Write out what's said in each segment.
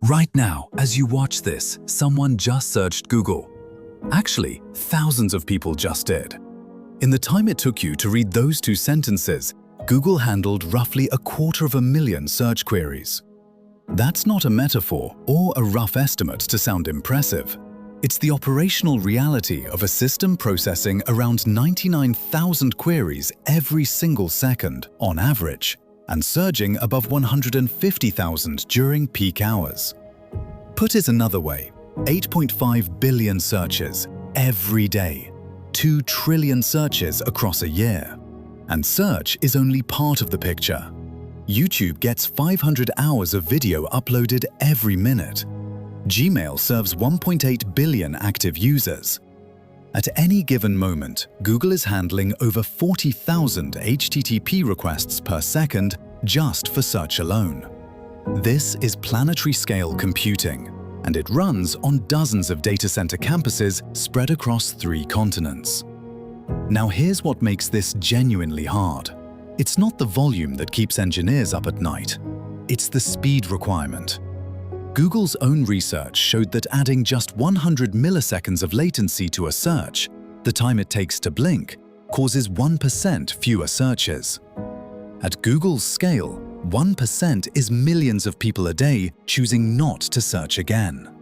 Right now, as you watch this, someone just searched Google. Actually, thousands of people just did. In the time it took you to read those 2 sentences, Google handled roughly 250,000 search queries. That's not a metaphor or a rough estimate to sound impressive. It's the operational reality of a system processing around 99,000 queries every single second on average, and surging above 150,000 during peak hours. Put it another way, 8.5 billion searches every day, 2 trillion searches across a year. And search is only part of the picture. YouTube gets 500 hours of video uploaded every minute. Gmail serves 1.8 billion active users. At any given moment, Google is handling over 40,000 HTTP requests per second just for search alone. This is planetary-scale computing, and it runs on dozens of data center campuses spread across 3 continents. Now here's what makes this genuinely hard. It's not the volume that keeps engineers up at night. It's the speed requirement. Google's own research showed that adding just 100 milliseconds of latency to a search, the time it takes to blink, causes 1% fewer searches. At Google's scale, 1% is millions of people a day choosing not to search again.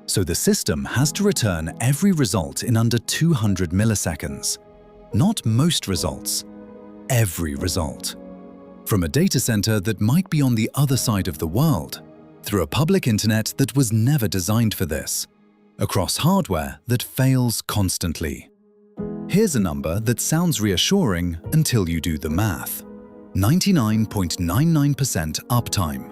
So the system has to return every result in under 200 milliseconds. Not most results, every result. From a data center that might be on the other side of the world, through a public internet that was never designed for this, across hardware that fails constantly. Here's a number that sounds reassuring until you do the math. 99.99% uptime.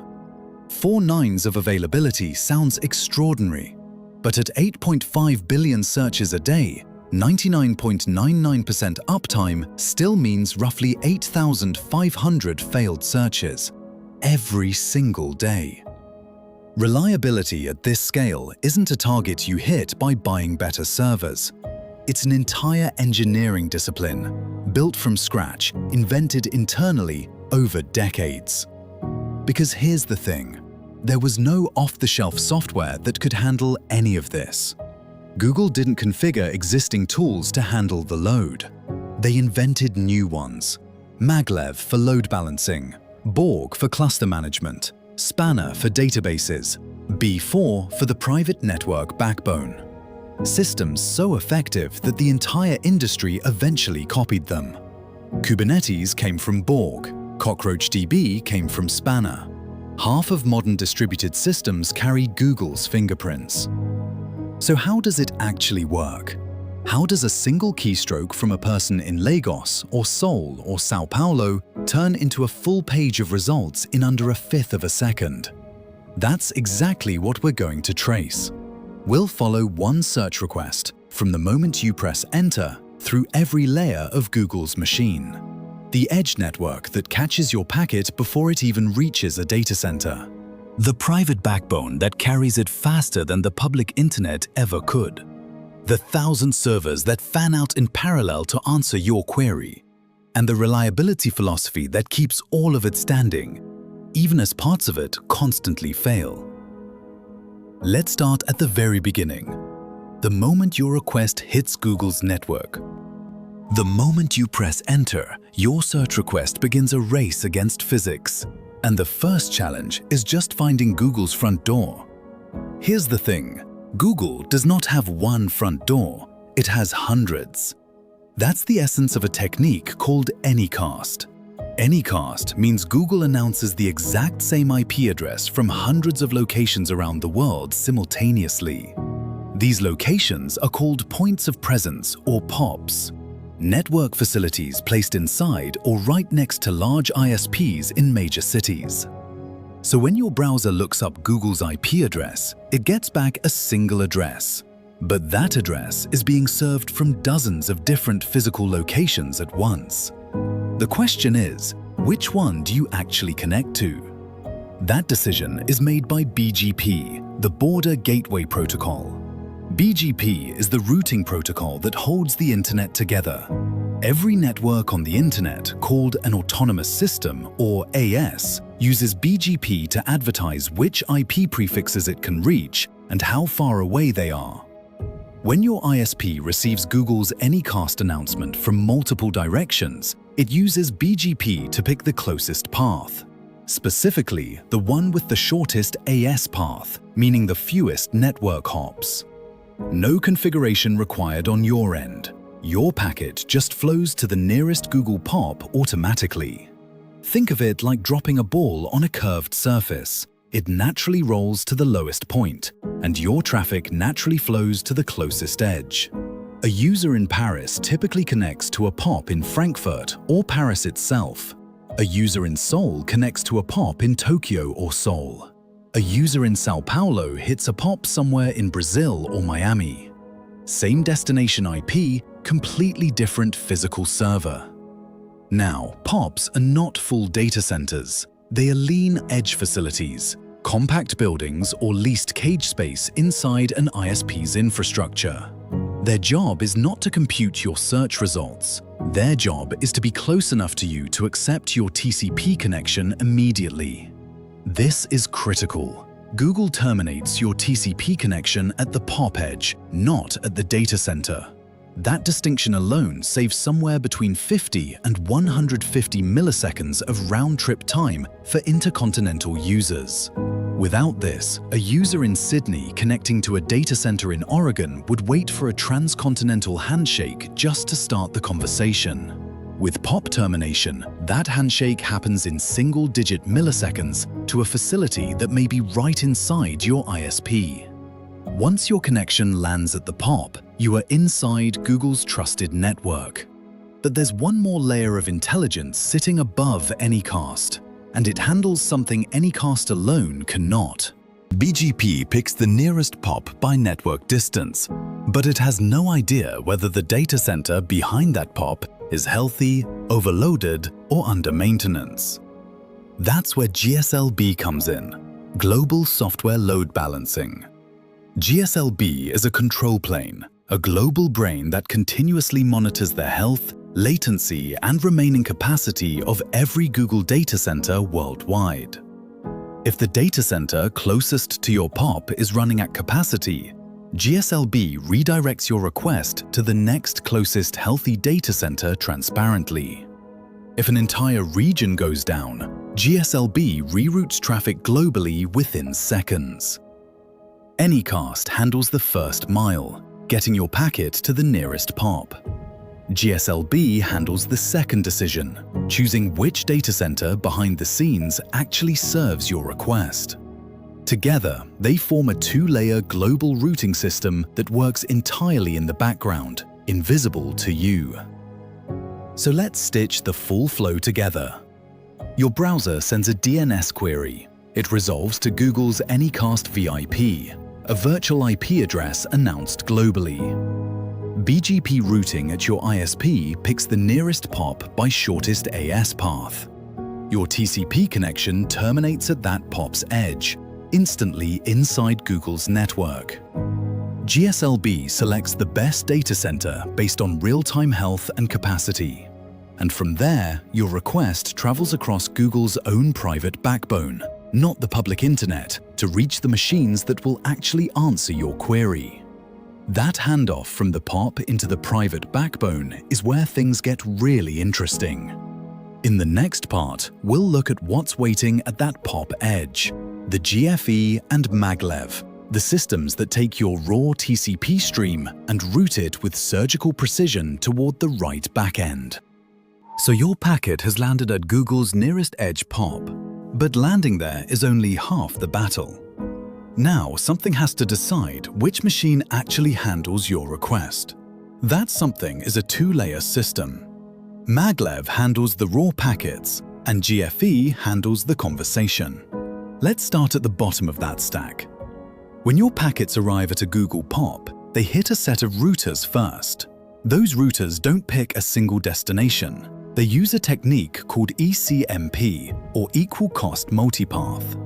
4 nines of availability sounds extraordinary, but at 8.5 billion searches a day, 99.99% uptime still means roughly 8,500 failed searches every single day. Reliability at this scale isn't a target you hit by buying better servers. It's an entire engineering discipline, built from scratch, invented internally over decades. Because here's the thing, there was no off-the-shelf software that could handle any of this. Google didn't configure existing tools to handle the load. They invented new ones. Maglev for load balancing, Borg for cluster management, Spanner for databases, B4 for the private network backbone. Systems so effective that the entire industry eventually copied them. Kubernetes came from Borg, CockroachDB came from Spanner. Half of modern distributed systems carry Google's fingerprints. So how does it actually work? How does a single keystroke from a person in Lagos or Seoul or Sao Paulo turn into a full page of results in under 1/5 of a second? That's exactly what we're going to trace. We'll follow one search request from the moment you press enter through every layer of Google's machine. The edge network that catches your packet before it even reaches a data center. The private backbone that carries it faster than the public internet ever could. The 1,000 servers that fan out in parallel to answer your query, and the reliability philosophy that keeps all of it standing, even as parts of it constantly fail. Let's start at the very beginning. The moment your request hits Google's network. The moment you press enter, your search request begins a race against physics. And the first challenge is just finding Google's front door. Here's the thing. Google does not have one front door, it has hundreds. That's the essence of a technique called Anycast. Anycast means Google announces the exact same IP address from hundreds of locations around the world simultaneously. These locations are called points of presence or POPs, network facilities placed inside or right next to large ISPs in major cities. So when your browser looks up Google's IP address, it gets back a single address. But that address is being served from dozens of different physical locations at once. The question is, which one do you actually connect to? That decision is made by BGP, the Border Gateway Protocol. BGP is the routing protocol that holds the internet together. Every network on the internet, called an autonomous system, or AS, uses BGP to advertise which IP prefixes it can reach and how far away they are. When your ISP receives Google's Anycast announcement from multiple directions, it uses BGP to pick the closest path. Specifically, the one with the shortest AS path, meaning the fewest network hops. No configuration required on your end. Your packet just flows to the nearest Google POP automatically. Think of it like dropping a ball on a curved surface. It naturally rolls to the lowest point, and your traffic naturally flows to the closest edge. A user in Paris typically connects to a POP in Frankfurt or Paris itself. A user in Seoul connects to a POP in Tokyo or Seoul. A user in Sao Paulo hits a POP somewhere in Brazil or Miami. Same destination IP, completely different physical server. Now, POPs are not full data centers. They are lean edge facilities, compact buildings or leased cage space inside an ISP's infrastructure. Their job is not to compute your search results. Their job is to be close enough to you to accept your TCP connection immediately. This is critical. Google terminates your TCP connection at the POP edge, not at the data center. That distinction alone saves somewhere between 50 and 150 milliseconds of round-trip time for intercontinental users. Without this, a user in Sydney connecting to a data center in Oregon would wait for a transcontinental handshake just to start the conversation. With POP termination, that handshake happens in single-digit milliseconds to a facility that may be right inside your ISP. Once your connection lands at the POP, you are inside Google's trusted network. But there's one more layer of intelligence sitting above Anycast, and it handles something Anycast alone cannot. BGP picks the nearest POP by network distance, but it has no idea whether the data center behind that POP is healthy, overloaded, or under maintenance. That's where GSLB comes in, Global Software Load Balancing. GSLB is a control plane, a global brain that continuously monitors the health, latency, and remaining capacity of every Google data center worldwide. If the data center closest to your POP is running at capacity, GSLB redirects your request to the next closest healthy data center transparently. If an entire region goes down, GSLB reroutes traffic globally within seconds. Anycast handles the first mile, getting your packet to the nearest POP. GSLB handles the second decision, choosing which data center behind the scenes actually serves your request. Together, they form a two-layer global routing system that works entirely in the background, invisible to you. So let's stitch the full flow together. Your browser sends a DNS query. It resolves to Google's Anycast VIP, a virtual IP address announced globally. BGP routing at your ISP picks the nearest POP by shortest AS path. Your TCP connection terminates at that POP's edge, instantly inside Google's network. GSLB selects the best data center based on real-time health and capacity. And from there, your request travels across Google's own private backbone, not the public internet, to reach the machines that will actually answer your query. That handoff from the POP into the private backbone is where things get really interesting. In the next part, we'll look at what's waiting at that POP edge, the GFE and Maglev, the systems that take your raw TCP stream and route it with surgical precision toward the right backend. So your packet has landed at Google's nearest edge POP, but landing there is only half the battle. Now something has to decide which machine actually handles your request. That something is a two-layer system. Maglev handles the raw packets, and GFE handles the conversation. Let's start at the bottom of that stack. When your packets arrive at a Google POP, they hit a set of routers first. Those routers don't pick a single destination. They use a technique called ECMP, or Equal Cost Multipath.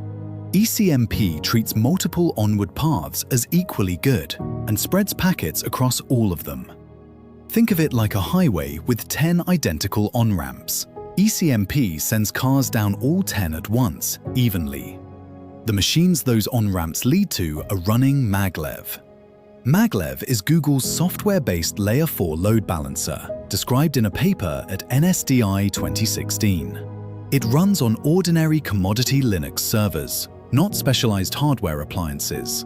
ECMP treats multiple onward paths as equally good and spreads packets across all of them. Think of it like a highway with 10 identical on-ramps. ECMP sends cars down all 10 at once, evenly. The machines those on-ramps lead to are running Maglev. Maglev is Google's software-based Layer 4 load balancer, described in a paper at NSDI 2016. It runs on ordinary commodity Linux servers, not specialized hardware appliances.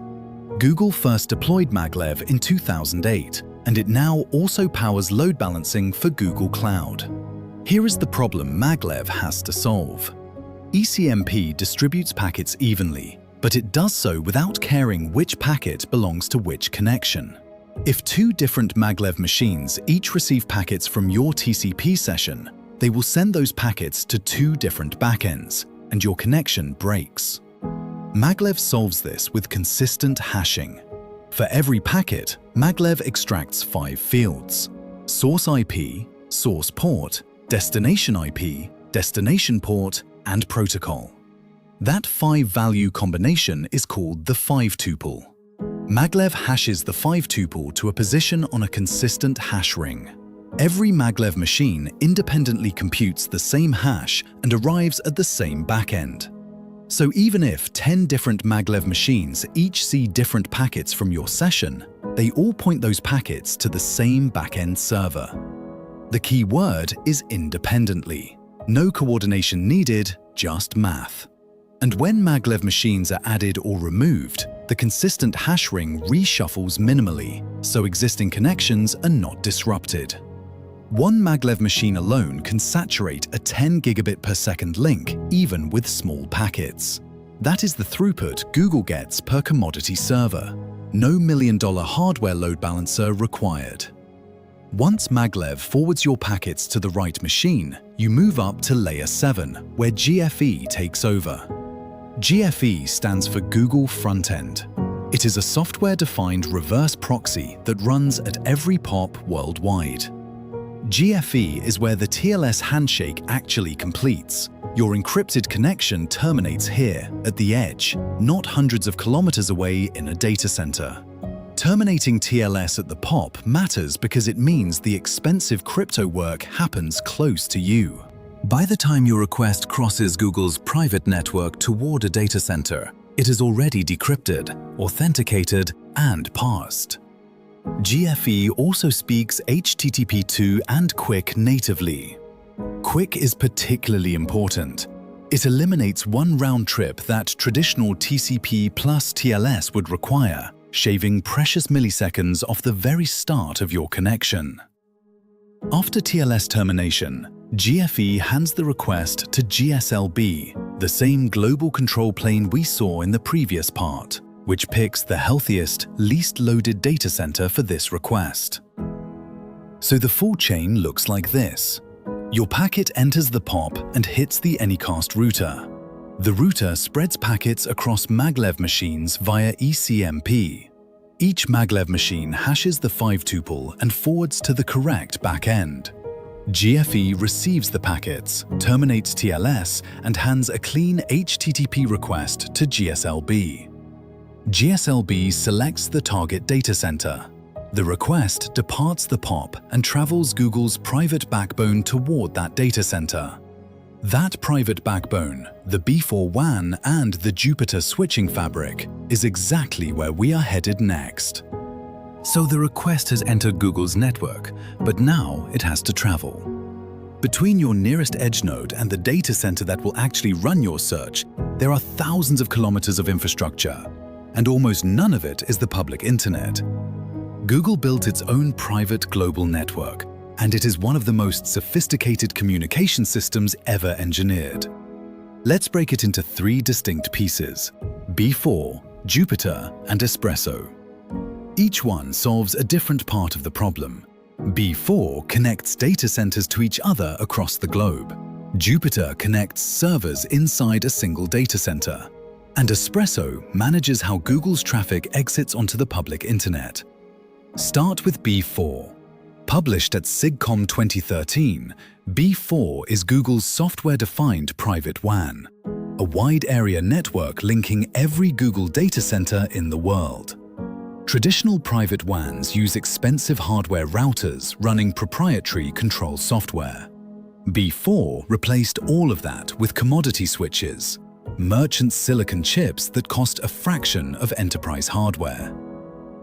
Google first deployed Maglev in 2008, and it now also powers load balancing for Google Cloud. Here is the problem Maglev has to solve. ECMP distributes packets evenly, but it does so without caring which packet belongs to which connection. If two different Maglev machines each receive packets from your TCP session, they will send those packets to two different backends, and your connection breaks. Maglev solves this with consistent hashing. For every packet, Maglev extracts 5 fields: source IP, source port, destination IP, destination port, and protocol. That 5-value combination is called the 5-tuple. Maglev hashes the 5-tuple to a position on a consistent hash ring. Every Maglev machine independently computes the same hash and arrives at the same backend. So even if 10 different Maglev machines each see different packets from your session, they all point those packets to the same backend server. The key word is independently. No coordination needed, just math. And when Maglev machines are added or removed, the consistent hash ring reshuffles minimally, so existing connections are not disrupted. One Maglev machine alone can saturate a 10 gigabit per second link, even with small packets. That is the throughput Google gets per commodity server. No million-dollar hardware load balancer required. Once Maglev forwards your packets to the right machine, you move up to Layer 7, where GFE takes over. GFE stands for Google Frontend. It is a software-defined reverse proxy that runs at every POP worldwide. GFE is where the TLS handshake actually completes. Your encrypted connection terminates here, at the edge, not hundreds of kilometers away in a data center. Terminating TLS at the POP matters because it means the expensive crypto work happens close to you. By the time your request crosses Google's private network toward a data center, it is already decrypted, authenticated, and parsed. GFE also speaks HTTP2 and QUIC natively. QUIC is particularly important. It eliminates one round trip that traditional TCP plus TLS would require, shaving precious milliseconds off the very start of your connection. After TLS termination, GFE hands the request to GSLB, the same global control plane we saw in the previous part, which picks the healthiest, least loaded data center for this request. So the full chain looks like this. Your packet enters the POP and hits the Anycast router. The router spreads packets across Maglev machines via ECMP. Each Maglev machine hashes the 5-tuple and forwards to the correct backend. GFE receives the packets, terminates TLS, and hands a clean HTTP request to GSLB. GSLB selects the target data center. The request departs the POP and travels Google's private backbone toward that data center. That private backbone, the B4 WAN and the Jupyter switching fabric, is exactly where we are headed next. So the request has entered Google's network, but now it has to travel. Between your nearest edge node and the data center that will actually run your search, there are thousands of kilometers of infrastructure, and almost none of it is the public internet. Google built its own private global network, and it is one of the most sophisticated communication systems ever engineered. Let's break it into 3 distinct pieces: B4, Jupyter, and Espresso. Each one solves a different part of the problem. B4 connects data centers to each other across the globe. Jupyter connects servers inside a single data center. And Espresso manages how Google's traffic exits onto the public internet. Start with B4. Published at SIGCOMM 2013, B4 is Google's software-defined private WAN, a wide-area network linking every Google data center in the world. Traditional private WANs use expensive hardware routers running proprietary control software. B4 replaced all of that with commodity switches, merchant silicon chips that cost a fraction of enterprise hardware.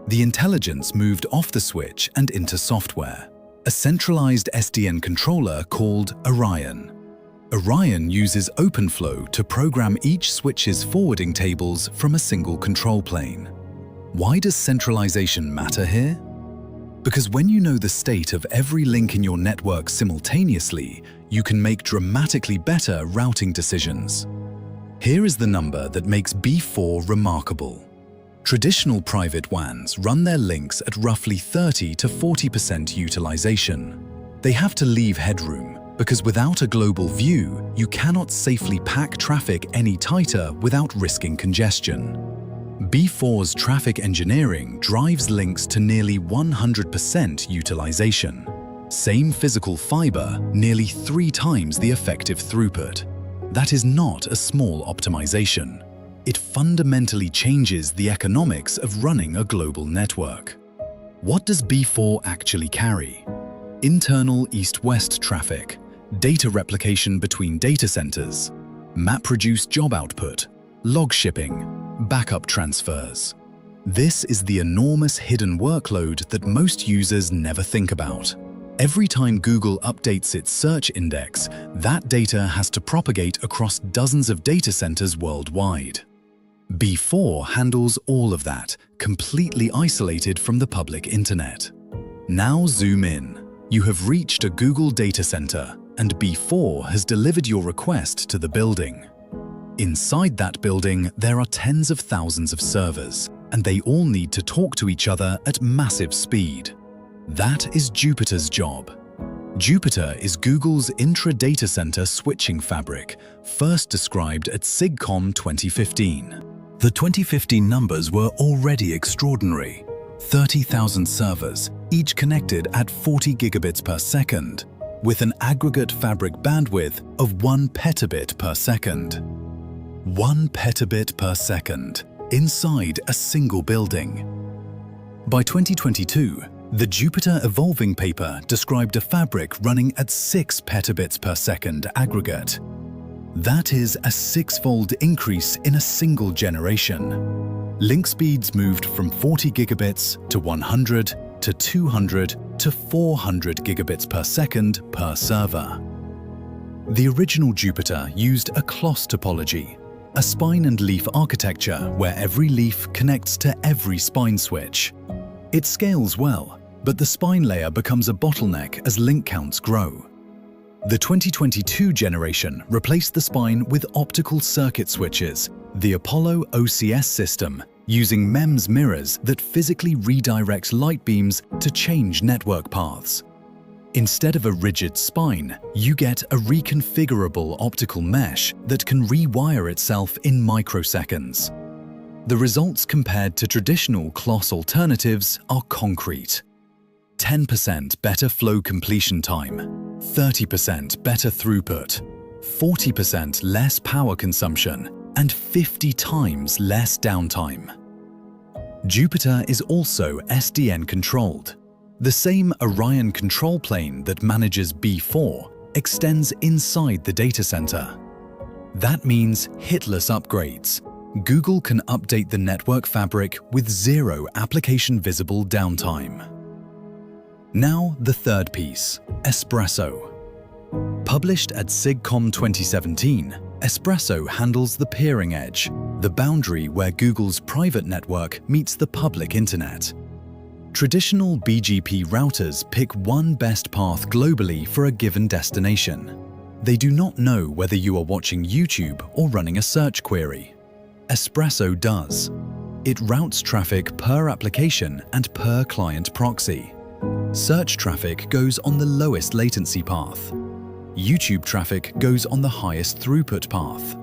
The intelligence moved off the switch and into software, a centralized SDN controller called Orion. Orion uses OpenFlow to program each switch's forwarding tables from a single control plane. Why does centralization matter here? Because when you know the state of every link in your network simultaneously, you can make dramatically better routing decisions. Here is the number that makes B4 remarkable. Traditional private WANs run their links at roughly 30 to 40% utilization. They have to leave headroom because without a global view, you cannot safely pack traffic any tighter without risking congestion. B4's traffic engineering drives links to nearly 100% utilization. Same physical fiber, nearly 3 times the effective throughput. That is not a small optimization. It fundamentally changes the economics of running a global network. What does B4 actually carry? Internal east-west traffic, data replication between data centers, map-reduced job output, log shipping, backup transfers. This is the enormous hidden workload that most users never think about. Every time Google updates its search index, that data has to propagate across dozens of data centers worldwide. B4 handles all of that, completely isolated from the public internet. Now zoom in. You have reached a Google data center, and B4 has delivered your request to the building. Inside that building, there are tens of thousands of servers, and they all need to talk to each other at massive speed. That is Jupiter's job. Jupiter is Google's intra-data center switching fabric, first described at SIGCOMM 2015. The 2015 numbers were already extraordinary. 30,000 servers, each connected at 40 gigabits per second, with an aggregate fabric bandwidth of 1 petabit per second. 1 petabit per second, inside a single building. By 2022, the Jupiter Evolving paper described a fabric running at 6 petabits per second aggregate. That is a 6-fold increase in a single generation. Link speeds moved from 40 gigabits to 100 to 200 to 400 gigabits per second per server. The original Jupiter used a cloth topology, a spine and leaf architecture where every leaf connects to every spine switch. It scales well, but the spine layer becomes a bottleneck as link counts grow. The 2022 generation replaced the spine with optical circuit switches, the Apollo OCS system, using MEMS mirrors that physically redirect light beams to change network paths. Instead of a rigid spine, you get a reconfigurable optical mesh that can rewire itself in microseconds. The results compared to traditional cloth alternatives are concrete. 10% better flow completion time, 30% better throughput, 40% less power consumption, and 50 times less downtime. Jupiter is also SDN controlled. The same Orion control plane that manages B4 extends inside the data center. That means hitless upgrades. Google can update the network fabric with 0 application-visible downtime. Now the third piece, Espresso. Published at SIGCOMM 2017, Espresso handles the peering edge, the boundary where Google's private network meets the public internet. Traditional BGP routers pick one best path globally for a given destination. They do not know whether you are watching YouTube or running a search query. Espresso does. It routes traffic per application and per client proxy. Search traffic goes on the lowest latency path. YouTube traffic goes on the highest throughput path.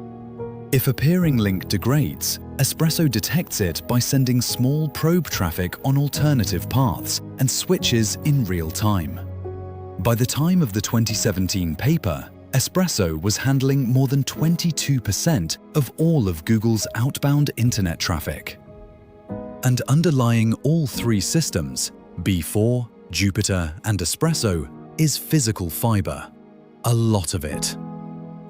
If a peering link degrades, Espresso detects it by sending small probe traffic on alternative paths and switches in real time. By the time of the 2017 paper, Espresso was handling more than 22% of all of Google's outbound internet traffic. And underlying all three systems, B4, Jupiter, and Espresso, is physical fiber. A lot of it.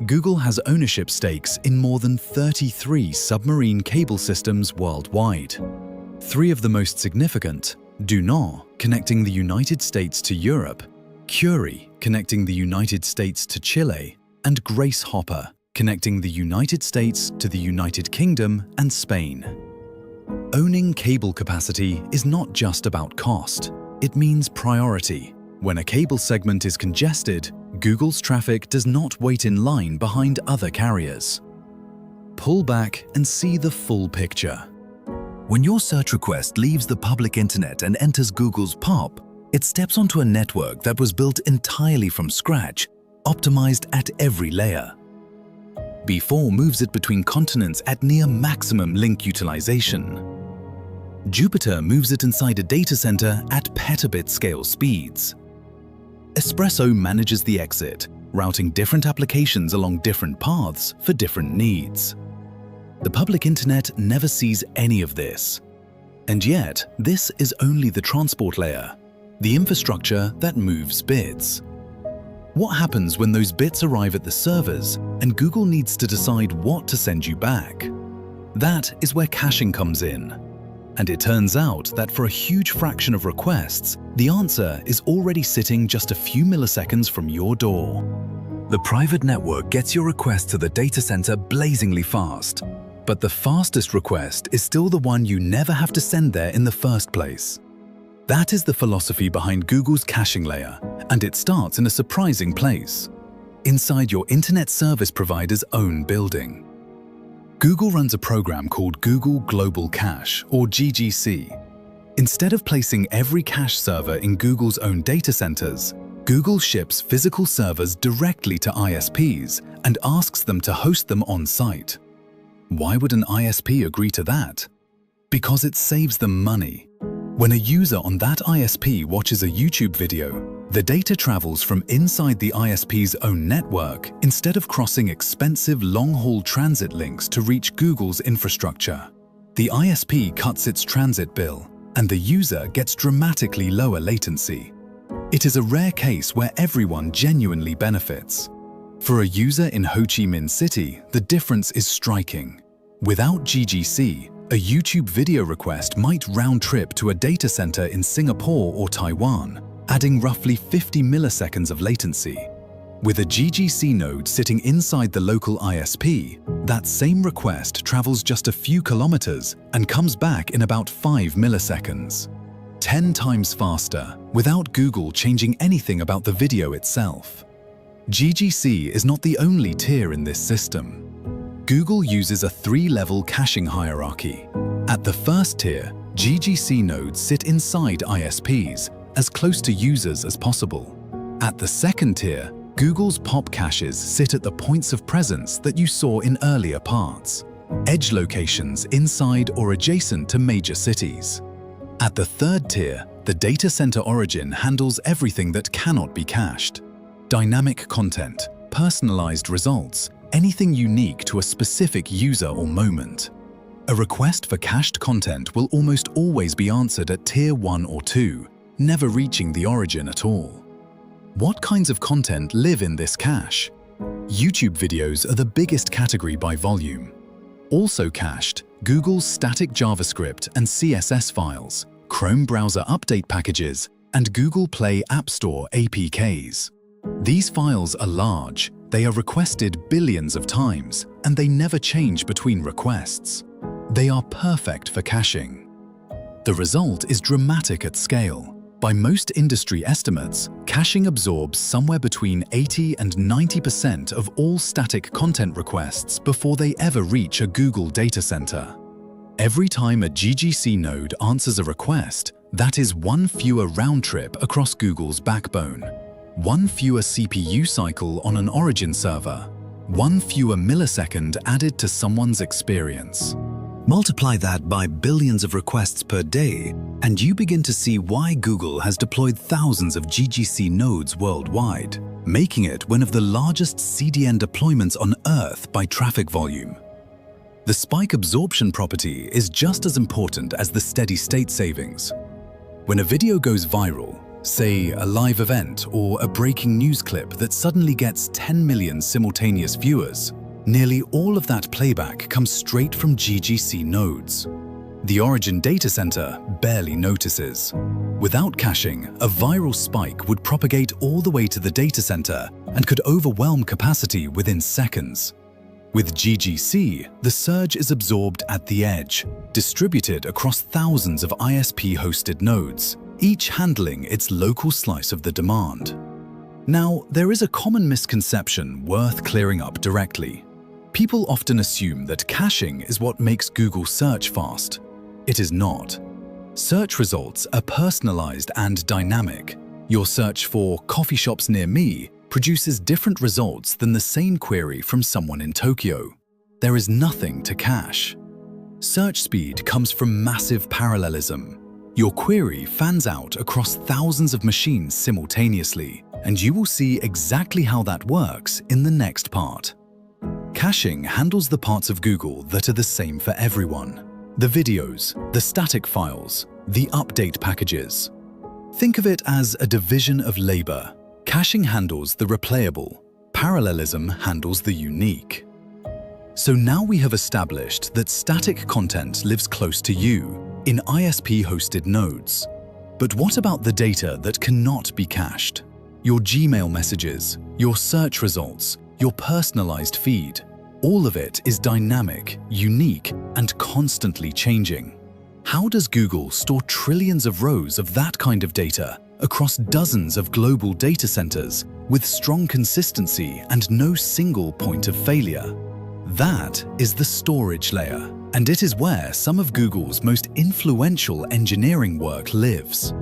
Google has ownership stakes in more than 33 submarine cable systems worldwide. Three of the most significant: Dunant, connecting the United States to Europe, Curie, connecting the United States to Chile, and Graceful, connecting the United States to the United Kingdom and Spain. Owning cable capacity is not just about cost, it means priority. When a cable segment is congested, Google's traffic does not wait in line behind other carriers. Pull back and see the full picture. When your search request leaves the public internet and enters Google's POP, it steps onto a network that was built entirely from scratch, optimized at every layer. B4 moves it between continents at near maximum link utilization. Jupiter moves it inside a data center at petabit scale speeds. Espresso manages the exit, routing different applications along different paths for different needs. The public internet never sees any of this. And yet, this is only the transport layer, the infrastructure that moves bits. What happens when those bits arrive at the servers and Google needs to decide what to send you back? That is where caching comes in. And it turns out that for a huge fraction of requests, the answer is already sitting just a few milliseconds from your door. The private network gets your request to the data center blazingly fast. But the fastest request is still the one you never have to send there in the first place. That is the philosophy behind Google's caching layer, and it starts in a surprising place: inside your internet service provider's own building. Google runs a program called Google Global Cache, or GGC. Instead of placing every cache server in Google's own data centers, Google ships physical servers directly to ISPs and asks them to host them on-site. Why would an ISP agree to that? Because it saves them money. When a user on that ISP watches a YouTube video, the data travels from inside the ISP's own network instead of crossing expensive long-haul transit links to reach Google's infrastructure. The ISP cuts its transit bill, and the user gets dramatically lower latency. It is a rare case where everyone genuinely benefits. For a user in Ho Chi Minh City, the difference is striking. Without GGC, a YouTube video request might round-trip to a data center in Singapore or Taiwan, adding roughly 50 milliseconds of latency. With a GGC node sitting inside the local ISP, that same request travels just a few kilometers and comes back in about 5 milliseconds. 10 times faster, without Google changing anything about the video itself. GGC is not the only tier in this system. Google uses a 3-level caching hierarchy. At the first tier, GGC nodes sit inside ISPs, as close to users as possible. At the second tier, Google's POP caches sit at the points of presence that you saw in earlier parts, edge locations inside or adjacent to major cities. At the third tier, the data center origin handles everything that cannot be cached. Dynamic content, personalized results, anything unique to a specific user or moment. A request for cached content will almost always be answered at Tier 1 or 2, never reaching the origin at all. What kinds of content live in this cache? YouTube videos are the biggest category by volume. Also cached, Google's static JavaScript and CSS files, Chrome browser update packages, and Google Play App Store APKs. These files are large, they are requested billions of times, and they never change between requests. They are perfect for caching. The result is dramatic at scale. By most industry estimates, caching absorbs somewhere between 80 and 90% of all static content requests before they ever reach a Google data center. Every time a GGC node answers a request, that is one fewer round trip across Google's backbone. One fewer CPU cycle on an origin server, one fewer millisecond added to someone's experience. Multiply that by billions of requests per day, and you begin to see why Google has deployed thousands of GGC nodes worldwide, making it one of the largest CDN deployments on Earth by traffic volume. The spike absorption property is just as important as the steady-state savings. When a video goes viral, say a live event or a breaking news clip that suddenly gets 10 million simultaneous viewers, nearly all of that playback comes straight from GGC nodes. The origin data center barely notices. Without caching, a viral spike would propagate all the way to the data center and could overwhelm capacity within seconds. With GGC, the surge is absorbed at the edge, distributed across thousands of ISP-hosted nodes, each handling its local slice of the demand. Now, there is a common misconception worth clearing up directly. People often assume that caching is what makes Google search fast. It is not. Search results are personalized and dynamic. Your search for coffee shops near me produces different results than the same query from someone in Tokyo. There is nothing to cache. Search speed comes from massive parallelism. Your query fans out across thousands of machines simultaneously, and you will see exactly how that works in the next part. Caching handles the parts of Google that are the same for everyone. The videos, the static files, the update packages. Think of it as a division of labor. Caching handles the replayable, parallelism handles the unique. So now we have established that static content lives close to you, in ISP-hosted nodes. But what about the data that cannot be cached? Your Gmail messages, your search results, your personalized feed. All of it is dynamic, unique, and constantly changing. How does Google store trillions of rows of that kind of data across dozens of global data centers with strong consistency and no single point of failure? That is the storage layer, and it is where some of Google's most influential engineering work lives.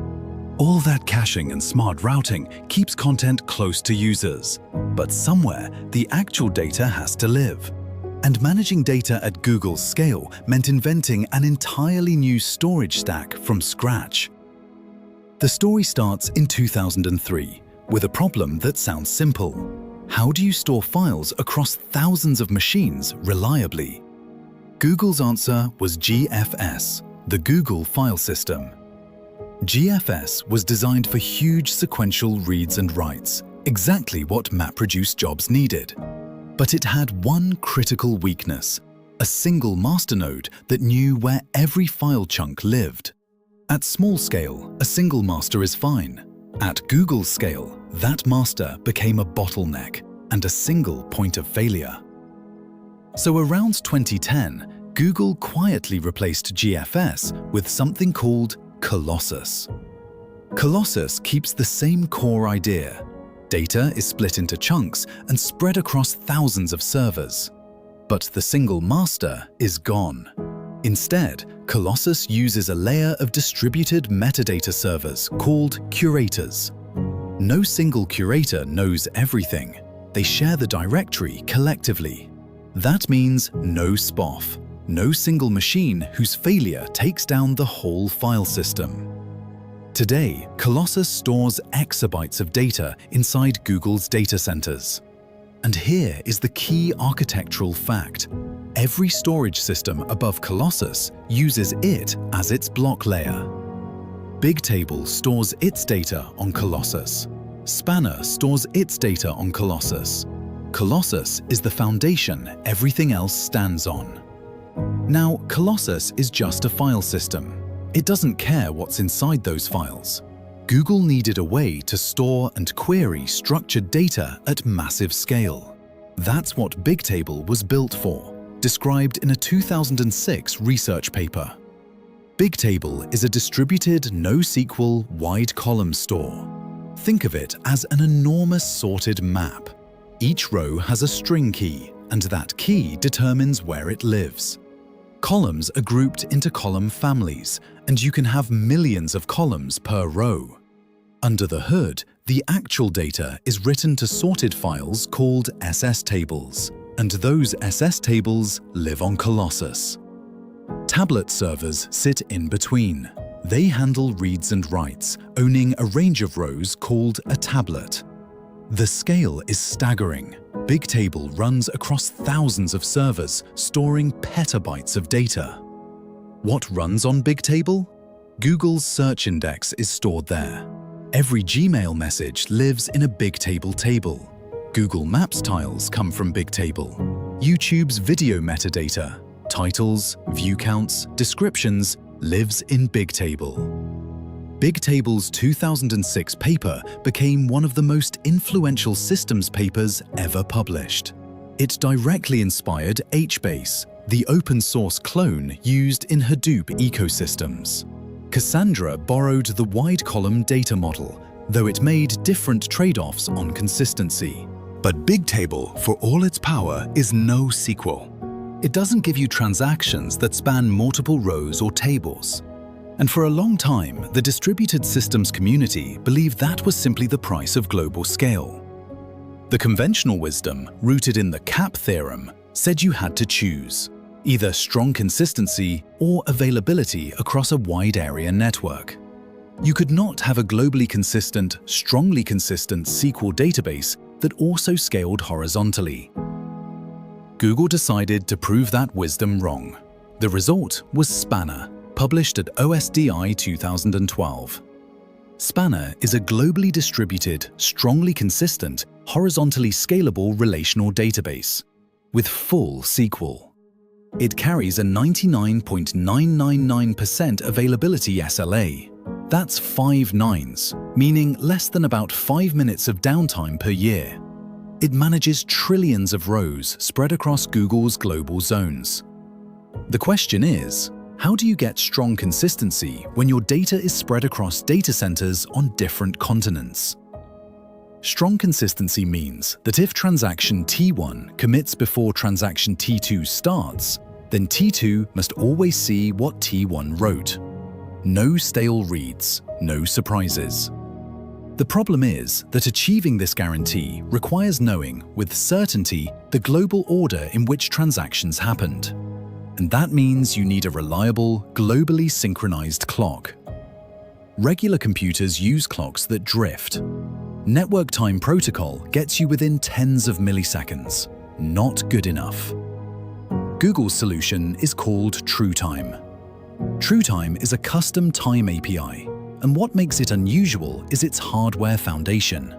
All that caching and smart routing keeps content close to users, but somewhere the actual data has to live. And managing data at Google's scale meant inventing an entirely new storage stack from scratch. The story starts in 2003 with a problem that sounds simple. How do you store files across thousands of machines reliably? Google's answer was GFS, the Google File System. GFS was designed for huge sequential reads and writes, exactly what MapReduce jobs needed. But it had one critical weakness, a single master node that knew where every file chunk lived. At small scale, a single master is fine. At Google's scale, that master became a bottleneck and a single point of failure. So around 2010, Google quietly replaced GFS with something called Colossus. Colossus keeps the same core idea. Data is split into chunks and spread across thousands of servers. But the single master is gone. Instead, Colossus uses a layer of distributed metadata servers called curators. No single curator knows everything. They share the directory collectively. That means no SPOF, no single machine whose failure takes down the whole file system. Today, Colossus stores exabytes of data inside Google's data centers. And here is the key architectural fact. Every storage system above Colossus uses it as its block layer. Bigtable stores its data on Colossus. Spanner stores its data on Colossus. Colossus is the foundation everything else stands on. Now, Colossus is just a file system. It doesn't care what's inside those files. Google needed a way to store and query structured data at massive scale. That's what Bigtable was built for, described in a 2006 research paper. Bigtable is a distributed NoSQL wide column store. Think of it as an enormous sorted map. Each row has a string key, and that key determines where it lives. Columns are grouped into column families, and you can have millions of columns per row. Under the hood, the actual data is written to sorted files called SS tables, and those SS tables live on Colossus. Tablet servers sit in between. They handle reads and writes, owning a range of rows called a tablet. The scale is staggering. Bigtable runs across thousands of servers, storing petabytes of data. What runs on Bigtable? Google's search index is stored there. Every Gmail message lives in a Bigtable table. Google Maps tiles come from Bigtable. YouTube's video metadata, titles, view counts, descriptions, lives in Bigtable. Bigtable's 2006 paper became one of the most influential systems papers ever published. It directly inspired HBase, the open-source clone used in Hadoop ecosystems. Cassandra borrowed the wide-column data model, though it made different trade-offs on consistency. But Bigtable, for all its power, is no SQL. It doesn't give you transactions that span multiple rows or tables. And for a long time, the distributed systems community believed that was simply the price of global scale. The conventional wisdom, rooted in the CAP theorem, said you had to choose either strong consistency or availability across a wide area network. You could not have a globally consistent, strongly consistent SQL database that also scaled horizontally. Google decided to prove that wisdom wrong. The result was Spanner, published at OSDI 2012. Spanner is a globally distributed, strongly consistent, horizontally scalable relational database with full SQL. It carries a 99.999% availability SLA. That's 5 nines, meaning less than about 5 minutes of downtime per year. It manages trillions of rows spread across Google's global zones. The question is, how do you get strong consistency when your data is spread across data centers on different continents? Strong consistency means that if transaction T1 commits before transaction T2 starts, then T2 must always see what T1 wrote. No stale reads, no surprises. The problem is that achieving this guarantee requires knowing with certainty the global order in which transactions happened. And that means you need a reliable, globally synchronized clock. Regular computers use clocks that drift. Network time protocol gets you within tens of milliseconds. Not good enough. Google's solution is called TrueTime. TrueTime is a custom time API, and what makes it unusual is its hardware foundation.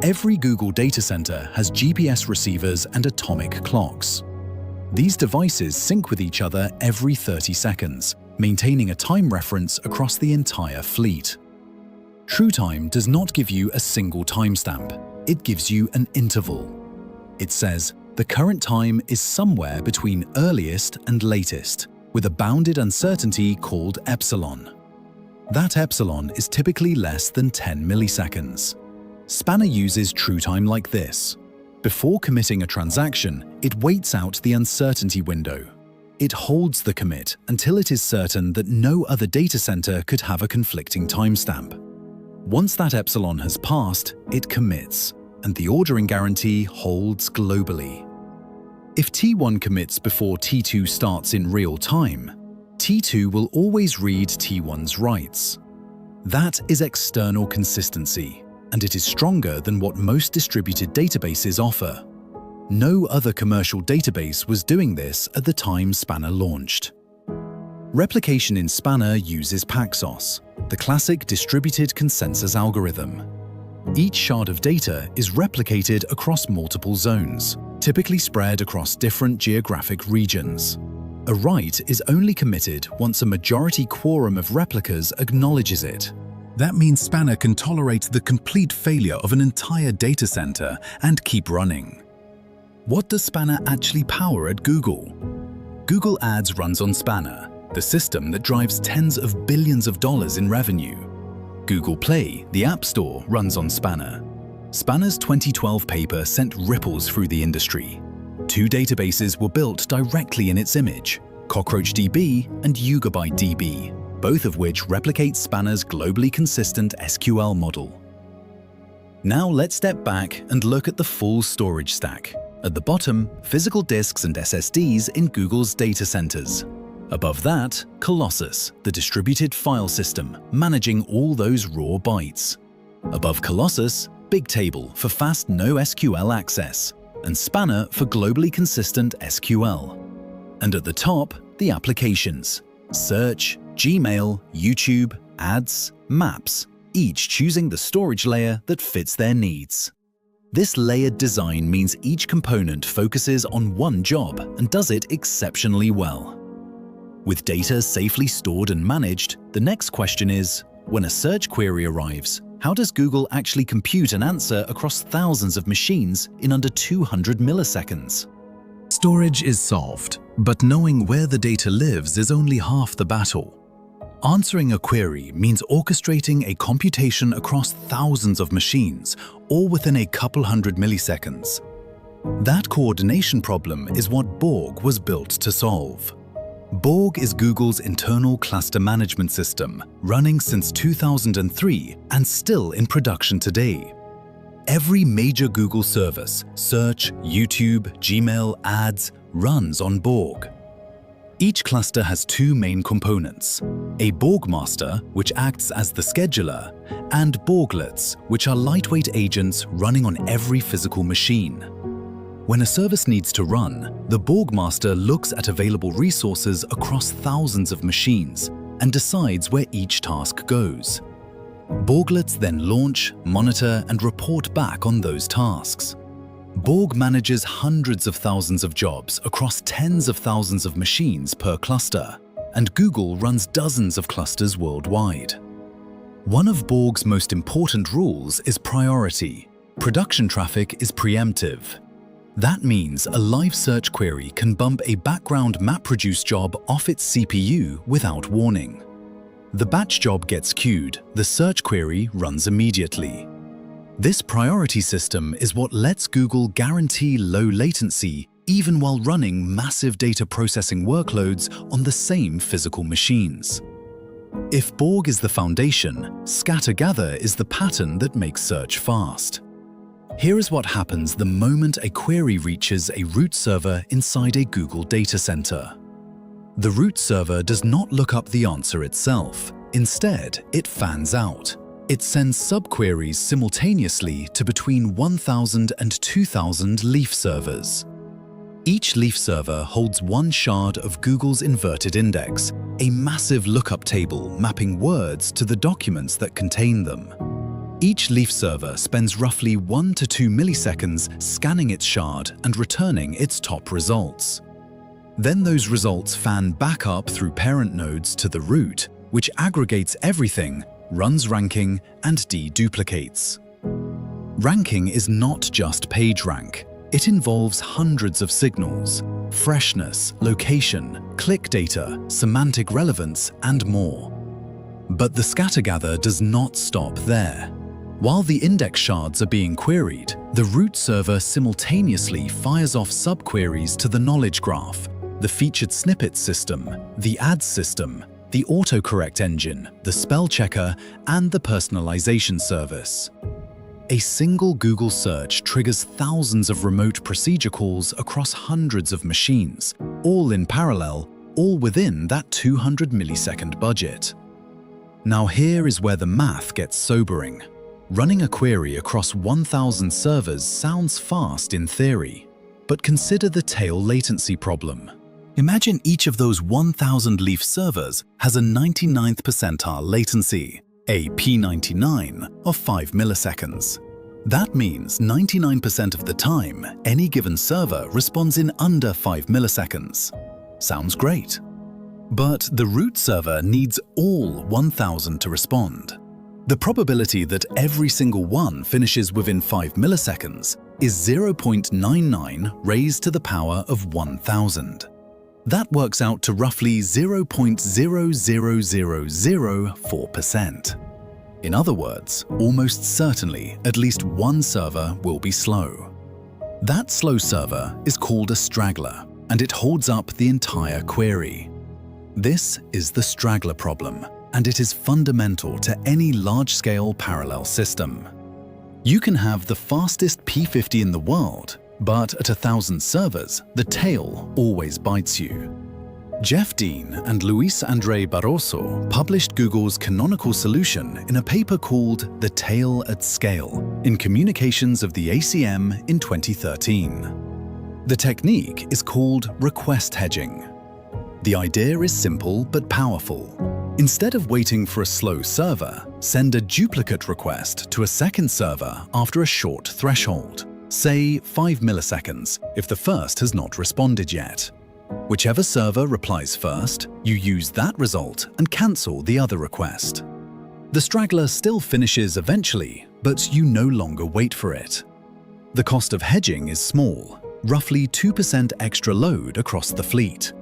Every Google data center has GPS receivers and atomic clocks. These devices sync with each other every 30 seconds, maintaining a time reference across the entire fleet. TrueTime does not give you a single timestamp, it gives you an interval. It says, the current time is somewhere between earliest and latest, with a bounded uncertainty called epsilon. That epsilon is typically less than 10 milliseconds. Spanner uses TrueTime like this. Before committing a transaction, it waits out the uncertainty window. It holds the commit until it is certain that no other data center could have a conflicting timestamp. Once that epsilon has passed, it commits, and the ordering guarantee holds globally. If T1 commits before T2 starts in real time, T2 will always read T1's writes. That is external consistency, and it is stronger than what most distributed databases offer. No other commercial database was doing this at the time Spanner launched. Replication in Spanner uses Paxos, the classic distributed consensus algorithm. Each shard of data is replicated across multiple zones, typically spread across different geographic regions. A write is only committed once a majority quorum of replicas acknowledges it. That means Spanner can tolerate the complete failure of an entire data center and keep running. What does Spanner actually power at Google? Google Ads runs on Spanner, the system that drives tens of billions of dollars in revenue. Google Play, the App Store, runs on Spanner. Spanner's 2012 paper sent ripples through the industry. 2 databases were built directly in its image, CockroachDB and YugabyteDB, both of which replicate Spanner's globally consistent SQL model. Now let's step back and look at the full storage stack. At the bottom, physical disks and SSDs in Google's data centers. Above that, Colossus, the distributed file system, managing all those raw bytes. Above Colossus, Bigtable for fast NoSQL access. and Spanner for globally consistent SQL. And at the top, the applications: Search, Gmail, YouTube, Ads, Maps, each choosing the storage layer that fits their needs. This layered design means each component focuses on one job and does it exceptionally well. With data safely stored and managed, the next question is, when a search query arrives, how does Google actually compute an answer across thousands of machines in under 200 milliseconds? Storage is solved, but knowing where the data lives is only half the battle. Answering a query means orchestrating a computation across thousands of machines, all within a couple hundred milliseconds. That coordination problem is what Borg was built to solve. Borg is Google's internal cluster management system, running since 2003 and still in production today. Every major Google service, Search, YouTube, Gmail, Ads, runs on Borg. Each cluster has two main components: a Borg master, which acts as the scheduler, and Borglets, which are lightweight agents running on every physical machine. When a service needs to run, the Borg master looks at available resources across thousands of machines and decides where each task goes. Borglets then launch, monitor, and report back on those tasks. Borg manages hundreds of thousands of jobs across tens of thousands of machines per cluster, and Google runs dozens of clusters worldwide. One of Borg's most important rules is priority. Production traffic is preemptive. That means a live search query can bump a background MapReduce job off its CPU without warning. The batch job gets queued, the search query runs immediately. This priority system is what lets Google guarantee low latency even while running massive data processing workloads on the same physical machines. If Borg is the foundation, scatter-gather is the pattern that makes search fast. Here is what happens the moment a query reaches a root server inside a Google data center. The root server does not look up the answer itself. Instead, it fans out. It sends subqueries simultaneously to between 1,000 and 2,000 leaf servers. Each leaf server holds one shard of Google's inverted index, a massive lookup table mapping words to the documents that contain them. Each leaf server spends roughly 1 to 2 milliseconds scanning its shard and returning its top results. Then those results fan back up through parent nodes to the root, which aggregates everything, runs ranking, and deduplicates. Ranking is not just page rank. It involves hundreds of signals: freshness, location, click data, semantic relevance, and more. But the scatter-gather does not stop there. While the index shards are being queried, the root server simultaneously fires off subqueries to the knowledge graph, the featured snippets system, the ads system, the autocorrect engine, the spell checker, and the personalization service. A single Google search triggers thousands of remote procedure calls across hundreds of machines, all in parallel, all within that 200 millisecond budget. Now here is where the math gets sobering. Running a query across 1,000 servers sounds fast in theory, but consider the tail latency problem. Imagine each of those 1,000 leaf servers has a 99th percentile latency, a P99 of 5 milliseconds. That means 99% of the time, any given server responds in under 5 milliseconds. Sounds great. But the root server needs all 1,000 to respond. The probability that every single one finishes within 5 milliseconds is 0.99 raised to the power of 1,000. That works out to roughly 0.00004%. In other words, almost certainly at least one server will be slow. That slow server is called a straggler, and it holds up the entire query. This is the straggler problem, and it is fundamental to any large-scale parallel system. You can have the fastest P50 in the world, but at 1,000 servers, the tail always bites you. Jeff Dean and Luis Andre Barroso published Google's canonical solution in a paper called The Tail at Scale in Communications of the ACM in 2013. The technique is called request hedging. The idea is simple but powerful. Instead of waiting for a slow server, send a duplicate request to a second server after a short threshold, say 5 milliseconds if the first has not responded yet. Whichever server replies first, you use that result and cancel the other request. The straggler still finishes eventually, but you no longer wait for it. The cost of hedging is small, roughly 2% extra load across the fleet.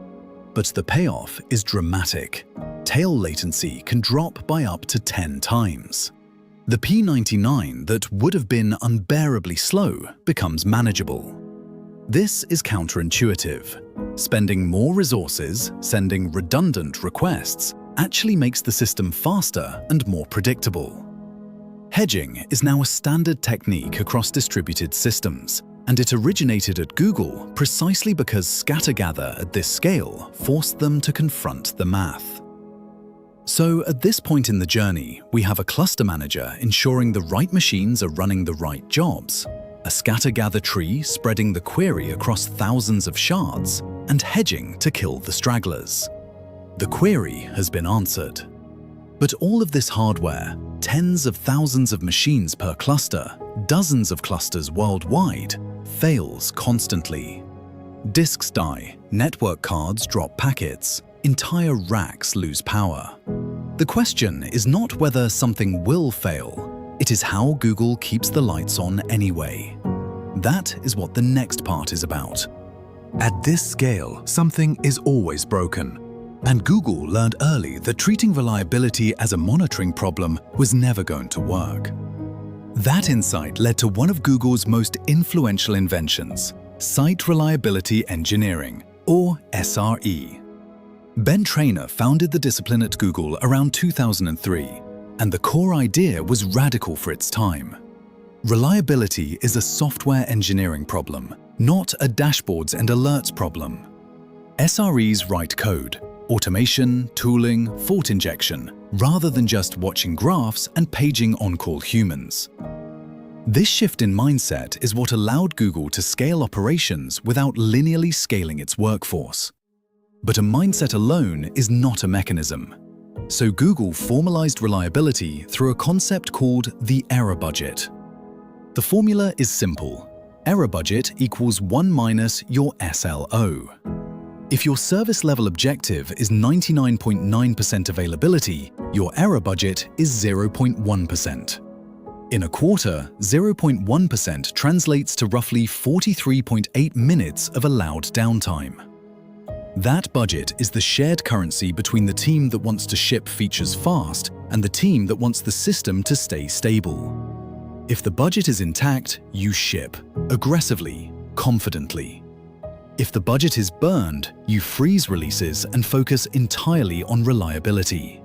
But the payoff is dramatic. Tail latency can drop by up to 10 times. The P99 that would have been unbearably slow becomes manageable. This is counterintuitive. Spending more resources, sending redundant requests, actually makes the system faster and more predictable. Hedging is now a standard technique across distributed systems, and it originated at Google precisely because scatter-gather at this scale forced them to confront the math. So at this point in the journey, we have a cluster manager ensuring the right machines are running the right jobs, a scatter-gather tree spreading the query across thousands of shards, and hedging to kill the stragglers. The query has been answered. But all of this hardware, tens of thousands of machines per cluster, dozens of clusters worldwide, fails constantly. Disks die, network cards drop packets, entire racks lose power. The question is not whether something will fail, it is how Google keeps the lights on anyway. That is what the next part is about. At this scale, something is always broken. And Google learned early that treating reliability as a monitoring problem was never going to work. That insight led to one of Google's most influential inventions, Site Reliability Engineering, or SRE. Ben Traynor founded the discipline at Google around 2003, and the core idea was radical for its time. Reliability is a software engineering problem, not a dashboards and alerts problem. SREs write code, automation, tooling, fault injection, rather than just watching graphs and paging on-call humans. This shift in mindset is what allowed Google to scale operations without linearly scaling its workforce. But a mindset alone is not a mechanism. So Google formalized reliability through a concept called the error budget. The formula is simple. Error budget equals 1 minus your SLO. If your service level objective is 99.9% availability, your error budget is 0.1%. In a quarter, 0.1% translates to roughly 43.8 minutes of allowed downtime. That budget is the shared currency between the team that wants to ship features fast and the team that wants the system to stay stable. If the budget is intact, you ship, aggressively, confidently. If the budget is burned, you freeze releases and focus entirely on reliability.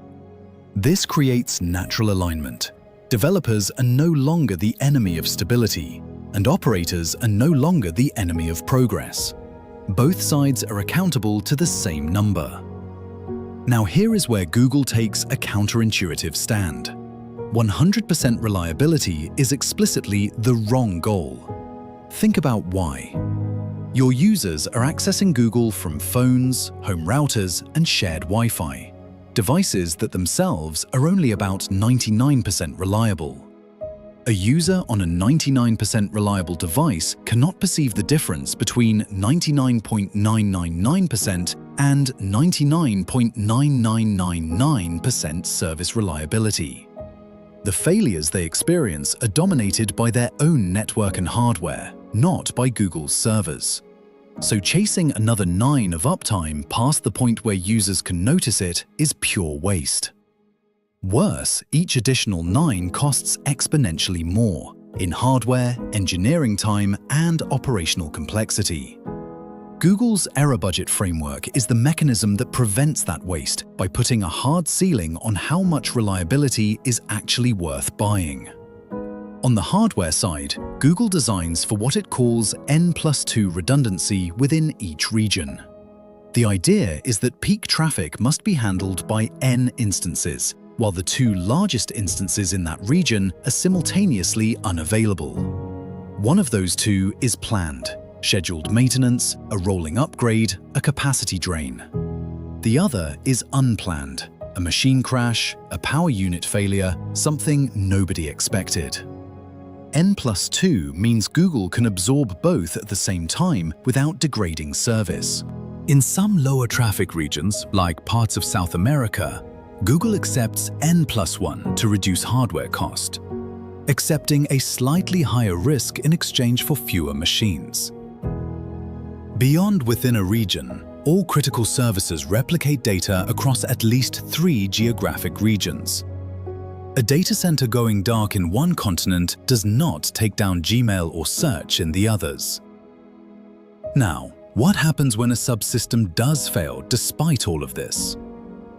This creates natural alignment. Developers are no longer the enemy of stability, and operators are no longer the enemy of progress. Both sides are accountable to the same number. Now here is where Google takes a counterintuitive stand. 100% reliability is explicitly the wrong goal. Think about why. Your users are accessing Google from phones, home routers, and shared Wi-Fi, devices that themselves are only about 99% reliable. A user on a 99% reliable device cannot perceive the difference between 99.999% and 99.9999% service reliability. The failures they experience are dominated by their own network and hardware, not by Google's servers. So chasing another 9 of uptime past the point where users can notice it is pure waste. Worse, each additional 9 costs exponentially more in hardware, engineering time, and operational complexity. Google's error budget framework is the mechanism that prevents that waste by putting a hard ceiling on how much reliability is actually worth buying. On the hardware side, Google designs for what it calls N+2 redundancy within each region. The idea is that peak traffic must be handled by n instances, while the two largest instances in that region are simultaneously unavailable. One of those two is planned, scheduled maintenance, a rolling upgrade, a capacity drain. The other is unplanned, a machine crash, a power unit failure, something nobody expected. N+2 means Google can absorb both at the same time without degrading service. In some lower traffic regions, like parts of South America, Google accepts N+1 to reduce hardware cost, accepting a slightly higher risk in exchange for fewer machines. Beyond within a region, all critical services replicate data across at least 3 geographic regions. A data center going dark in one continent does not take down Gmail or search in the others. Now, what happens when a subsystem does fail despite all of this?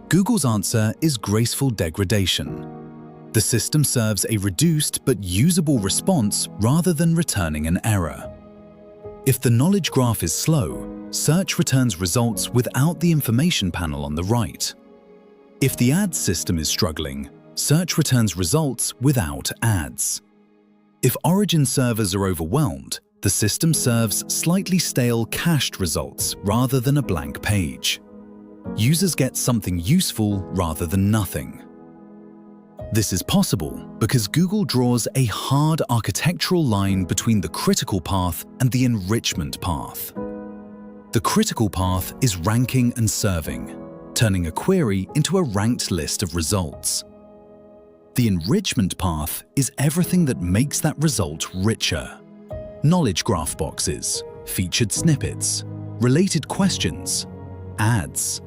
Google's answer is graceful degradation. The system serves a reduced but usable response rather than returning an error. If the knowledge graph is slow, search returns results without the information panel on the right. If the ads system is struggling, search returns results without ads. If origin servers are overwhelmed, the system serves slightly stale cached results rather than a blank page. Users get something useful rather than nothing. This is possible because Google draws a hard architectural line between the critical path and the enrichment path. The critical path is ranking and serving, turning a query into a ranked list of results. The enrichment path is everything that makes that result richer. Knowledge graph boxes, featured snippets, related questions, ads.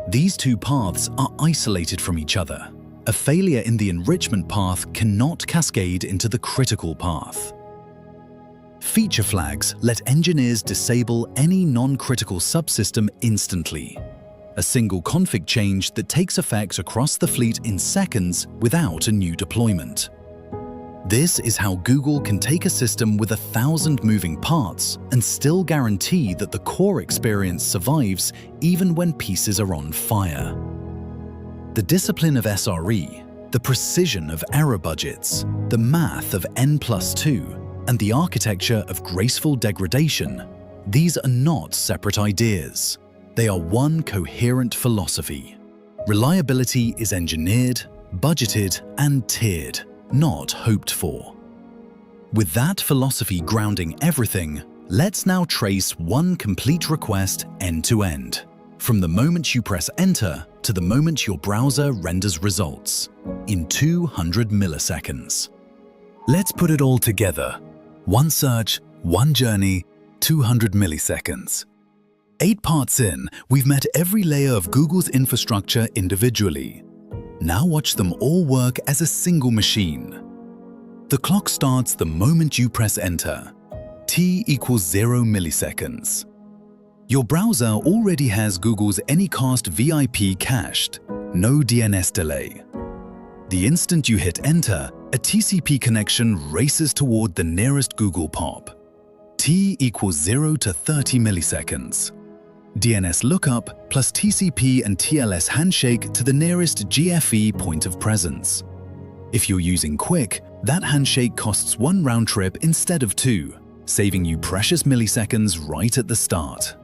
These two paths are isolated from each other. A failure in the enrichment path cannot cascade into the critical path. Feature flags let engineers disable any non-critical subsystem instantly. A single config change that takes effect across the fleet in seconds without a new deployment. This is how Google can take a system with 1,000 moving parts and still guarantee that the core experience survives even when pieces are on fire. The discipline of SRE, the precision of error budgets, the math of N+2, and the architecture of graceful degradation, these are not separate ideas. They are one coherent philosophy. Reliability is engineered, budgeted, and tiered, not hoped for. With that philosophy grounding everything, let's now trace one complete request end-to-end, from the moment you press enter to the moment your browser renders results, in 200 milliseconds. Let's put it all together. One search, one journey, 200 milliseconds. 8 parts in, we've met every layer of Google's infrastructure individually. Now watch them all work as a single machine. The clock starts the moment you press enter. T equals 0 milliseconds. Your browser already has Google's Anycast VIP cached, no DNS delay. The instant you hit enter, a TCP connection races toward the nearest Google POP. T equals 0 to 30 milliseconds. DNS lookup plus TCP and TLS handshake to the nearest GFE point of presence. If you're using Quick, that handshake costs 1 round trip instead of 2, saving you precious milliseconds right at the start.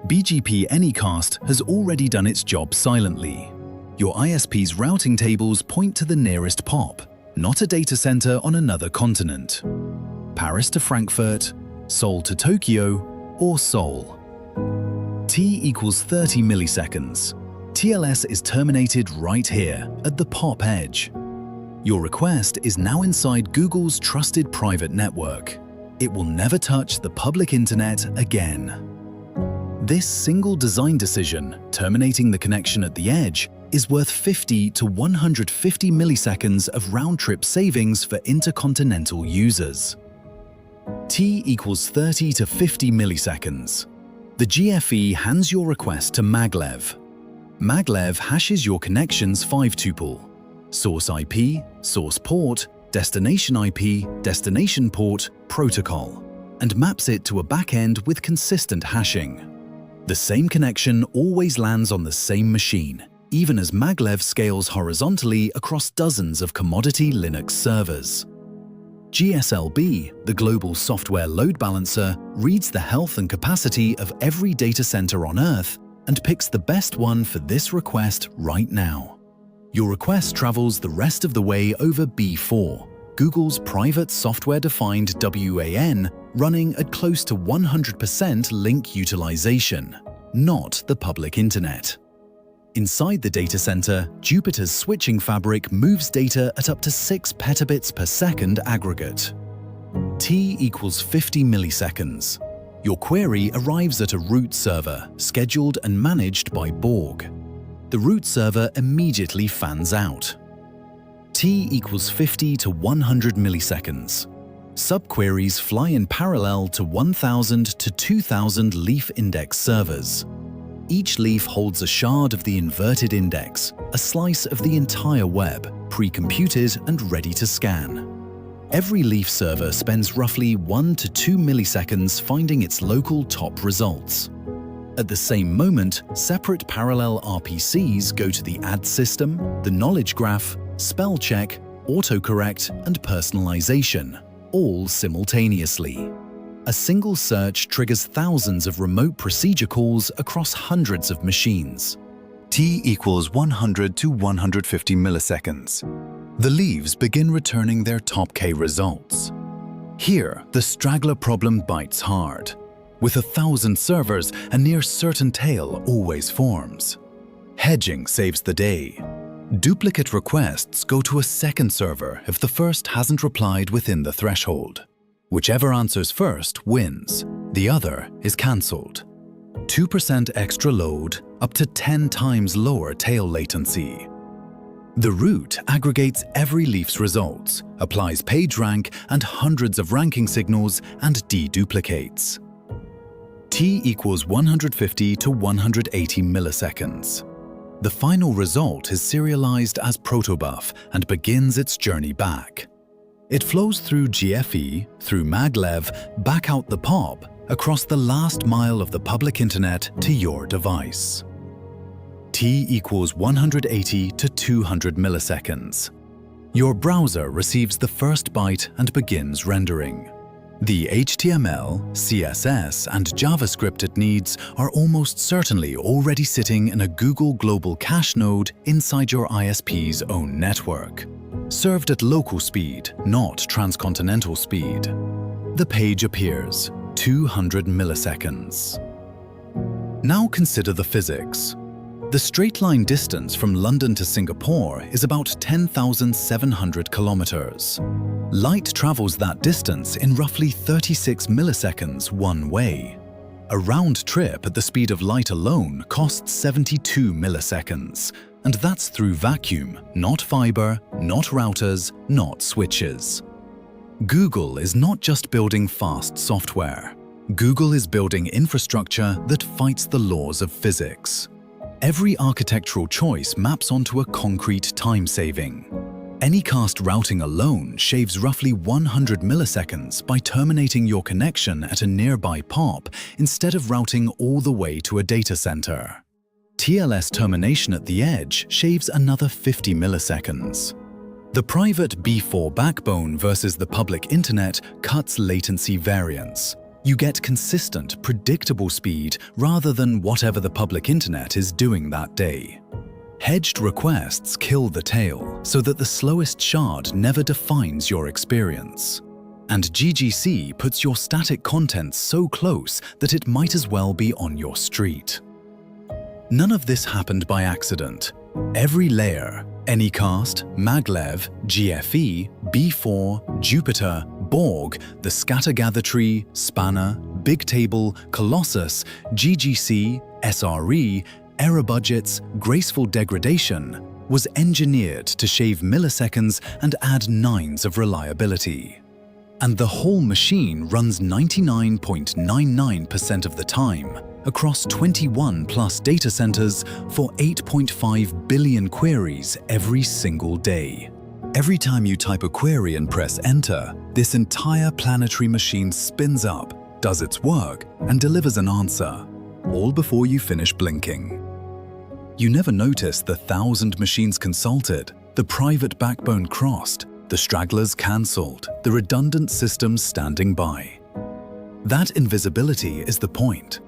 BGP Anycast has already done its job silently. Your ISP's routing tables point to the nearest POP, not a data center on another continent. Paris to Frankfurt, Seoul to Tokyo, or Seoul. T equals 30 milliseconds. TLS is terminated right here, at the POP edge. Your request is now inside Google's trusted private network. It will never touch the public internet again. This single design decision, terminating the connection at the edge, is worth 50 to 150 milliseconds of round-trip savings for intercontinental users. T equals 30 to 50 milliseconds. The GFE hands your request to Maglev. Maglev hashes your connection's 5-tuple, source IP, source port, destination IP, destination port, protocol, and maps it to a backend with consistent hashing. The same connection always lands on the same machine, even as Maglev scales horizontally across dozens of commodity Linux servers. GSLB, the global software load balancer, reads the health and capacity of every data center on Earth and picks the best one for this request right now. Your request travels the rest of the way over B4, Google's private software-defined WAN, running at close to 100% link utilization, not the public internet. Inside the data center, Jupyter's switching fabric moves data at up to 6 petabits per second aggregate. T equals 50 milliseconds. Your query arrives at a root server, scheduled and managed by Borg. The root server immediately fans out. T equals 50 to 100 milliseconds. Subqueries fly in parallel to 1,000 to 2,000 leaf index servers. Each leaf holds a shard of the inverted index, a slice of the entire web, pre-computed and ready to scan. Every leaf server spends roughly 1 to 2 milliseconds finding its local top results. At the same moment, separate parallel RPCs go to the ad system, the knowledge graph, spell check, autocorrect, and personalization, all simultaneously. A single search triggers thousands of remote procedure calls across hundreds of machines. T equals 100 to 150 milliseconds. The leaves begin returning their top K results. Here, the straggler problem bites hard. With 1,000 servers, a near certain tail always forms. Hedging saves the day. Duplicate requests go to a second server if the first hasn't replied within the threshold. Whichever answers first wins. The other is cancelled. 2% extra load, up to 10 times lower tail latency. The root aggregates every leaf's results, applies PageRank and hundreds of ranking signals, and deduplicates. T equals 150 to 180 milliseconds. The final result is serialized as protobuf and begins its journey back. It flows through GFE, through Maglev, back out the POP, across the last mile of the public internet to your device. T equals 180 to 200 milliseconds. Your browser receives the first byte and begins rendering. The HTML, CSS, and JavaScript it needs are almost certainly already sitting in a Google Global Cache node inside your ISP's own network. Served at local speed, not transcontinental speed. The page appears, 200 milliseconds. Now consider the physics. The straight-line distance from London to Singapore is about 10,700 kilometers. Light travels that distance in roughly 36 milliseconds one way. A round trip at the speed of light alone costs 72 milliseconds. And that's through vacuum, not fiber, not routers, not switches. Google is not just building fast software. Google is building infrastructure that fights the laws of physics. Every architectural choice maps onto a concrete time saving. Anycast routing alone shaves roughly 100 milliseconds by terminating your connection at a nearby POP instead of routing all the way to a data center. TLS termination at the edge shaves another 50 milliseconds. The private B4 backbone versus the public internet cuts latency variance. You get consistent, predictable speed rather than whatever the public internet is doing that day. Hedged requests kill the tail so that the slowest shard never defines your experience. And GGC puts your static content so close that it might as well be on your street. None of this happened by accident. Every layer, Anycast, Maglev, GFE, B4, Jupyter, Borg, the Scattergather tree, Spanner, Bigtable, Colossus, GGC, SRE, error budgets, graceful degradation, was engineered to shave milliseconds and add nines of reliability. And the whole machine runs 99.99% of the time, across 21 plus data centers for 8.5 billion queries every single day. Every time you type a query and press enter, this entire planetary machine spins up, does its work, and delivers an answer. all before you finish blinking. You never notice the 1,000 machines consulted, the private backbone crossed, the stragglers cancelled, the redundant systems standing by. That invisibility is the point.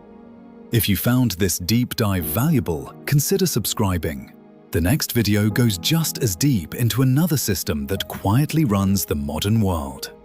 If you found this deep dive valuable, consider subscribing. The next video goes just as deep into another system that quietly runs the modern world.